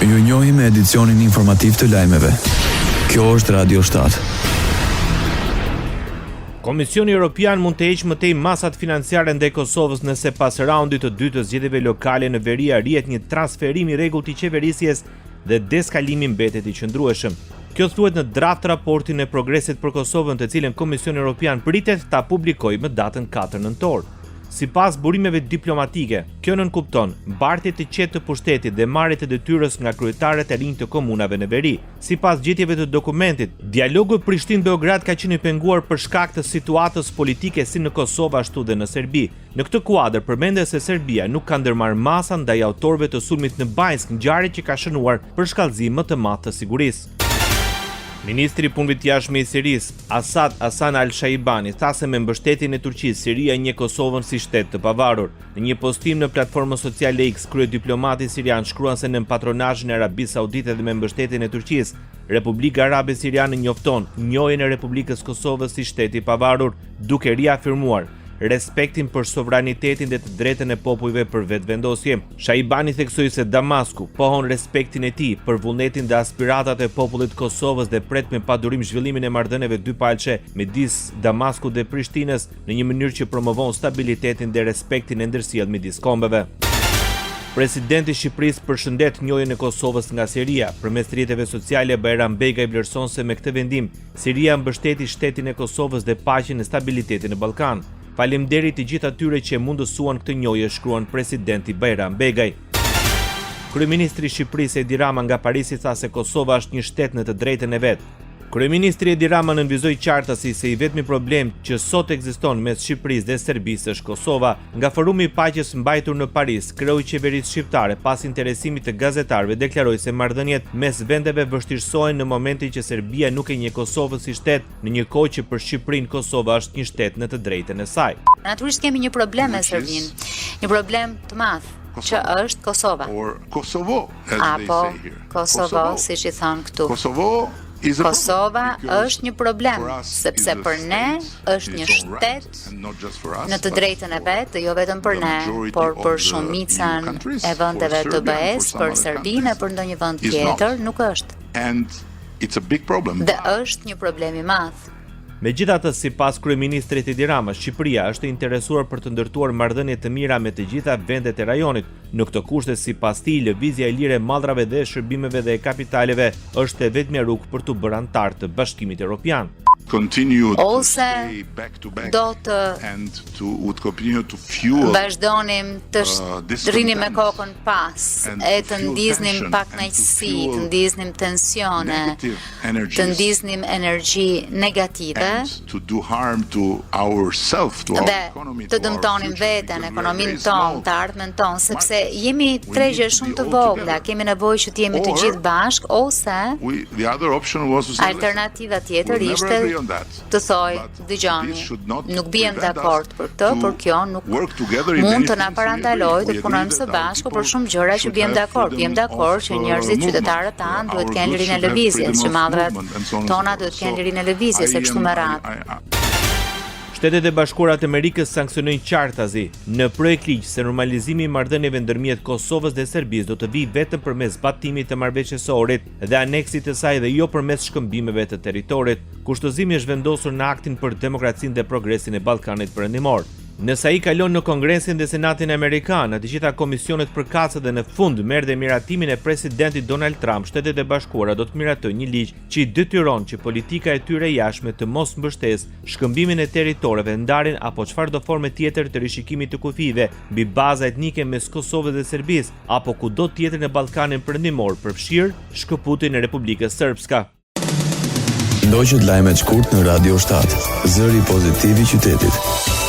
Ju njohim me edicionin informativ të lajmeve. Kjo është Radio 7. Komisioni Evropian mund të heqë më tej masat financiare ndaj Kosovës nëse pas raundit të dytë të zgjedhjeve lokale në veri arrihet një transferim i rregullt i qeverisjes dhe deskalimi mbetet i qëndrueshëm. Kjo thuhet në draft raportin e progresit për Kosovën, të cilën Komisioni Evropian pritet ta publikojë më datën 4 nëntor. Sipas burimeve diplomatike, kjo nënkupton mbartje të qetë të pushtetit dhe marrje të detyrës nga kryetarët e rinj të komunave në veri. Sipas gjetjeve të dokumentit, dialogu Prishtinë-Beograd ka qenë i penguar për shkak të situatës politike si në Kosovë ashtu dhe në Serbi. Në këtë kuadër përmendet se Serbia nuk ka ndërmarrë masa ndaj autorëve të sulmit në Bajsk, ngjarje që ka shënuar për shkallëzim më të madh të sigurisë. Ministri i Punëve të Jashtme i Sirisë, Asad Hasan al-Shaibani, tha se me mbështetjen e Turqisë, Siria njeh Kosovën si shtet të pavarur. Në një postim në platformën sociale X, kryediplomati sirian shkruan se në patronazhin e Arabisë Saudite dhe me mbështetjen e Turqisë, Republika Arabe Siriane njofton njohjen e Republikës Kosovës si shtet i pavarur, duke riafirmuar respektin për sovranitetin dhe të drejtën e popujve për vetëvendosje. Shaibani theksoi se Damasku pohon respektin e tij për vullnetin dhe aspiratat e popullit të Kosovës dhe pret me padurim zhvillimin e marrëdhënieve dypalçe midis Damaskut dhe Prishtinës në një mënyrë që promovon stabilitetin dhe respektin e ndërsjellë midis kombeve. Presidenti i Shqipërisë përshëndet njohjen e Kosovës nga Siria. Përmes rrjeteve sociale, Bajram Begaj vlerëson se me këtë vendim, Siria mbështeti shtetin e Kosovës dhe paqen e stabilitetin në Ballkan. Faleminderit të gjithë atyre që mundësuan këtë njohje, shkruan presidenti Bajram Begaj. Kryeministri i Shqipërisë Edi Rama nga Parisi tha se Kosova është një shtet në të drejtën e vet. Kryeministri Edi Rama nënvizoi qartësi se i vetmi problem që sot ekziston mes Shqipërisë dhe Serbisë është Kosova. Nga Forumi i Paqes mbajtur në Paris, kreu i qeverisë shqiptare pas interesimit të gazetarëve deklaroi se marrëdhëniet mes vendeve vështirësohen në momentin që Serbia nuk e njeh Kosovën si shtet, në një kohë që për Shqipërinë Kosova është një shtet në të drejtën e saj. Natyrisht kemi një problem me Serbinë, një problem të madh, që është Kosova. Apo Kosovo, siç i thon këtu. Kosova është një problem, sepse për ne është një shtet në të drejtën e vet, jo vetëm për ne, por për shumicën e vendeve të BE-s, për Serbinë e për ndonjë vend tjetër nuk është. Dhe është një problem i madh. Megjithatë, sipas kryeministrit Edi Rama, Shqipëria është e interesuar për të ndërtuar marrëdhënie të mira me të gjitha vendet e rajonit. Në këtë kushte, sipas tij, lëvizja e lirë e mallrave dhe shërbimeve dhe kapitaleve është e vetmja rrugë për të bërë antar të Bashkimit Evropian. Ose do të vazhdonim të rrinim me kokën pas, e të ndiznim pakënaqësi, të ndiznim tensione, të ndiznim energji negative dhe të dëmtonim veten, ekonominë tonë, të ardhmen tonë, sepse jemi tregje shumë të vogla, kemi nevojë që të jemi të gjithë bashk, ose alternativa tjetër ishte të thoj, dëgjoni, nuk biem dakord për këtë, por kjo nuk mund të na parandalojë të punojmë së bashku për shumë gjëra që biem dakord. Biem dakord që njerëzit, qytetarët tanë duhet të kenë lirinë e lëvizjes, që mallrat tona duhet të kenë lirinë e lëvizjes, e kështu me radhë. Shtetet e Bashkuara të Amerikës sanksionojnë qartazi në projekt ligj se normalizimi i marrëdhënieve ndërmjet Kosovës dhe Serbisë do të vijë vetëm përmes zbatimit të marrëveshjes së Ohrit dhe aneksit të saj dhe jo përmes shkëmbimeve të territorit. Kushtozimi është vendosur në Aktin për Demokracinë dhe Progresin e Ballkanit Perëndimor. Nëse ai kalon në Kongresin dhe Senatin Amerikan, në të gjitha komisionet përkatëse dhe në fund merr dhe miratimin e presidentit Donald Trump, Shtetet e Bashkuara do të miratojnë një ligj që i detyron që politika e tyre jashtme të mos mbështesë shkëmbimin e territoreve, ndarjen apo çfarëdo forme tjetër të rishikimit të kufive mbi baza etnike mes Kosovës dhe Serbisë apo kudo tjetër në Ballkanin Perëndimor, përfshirë shkëputjen e Republikës Srpska. Ndoqët lajmet shkurt në Radio 7, zëri pozitiv i qytetit.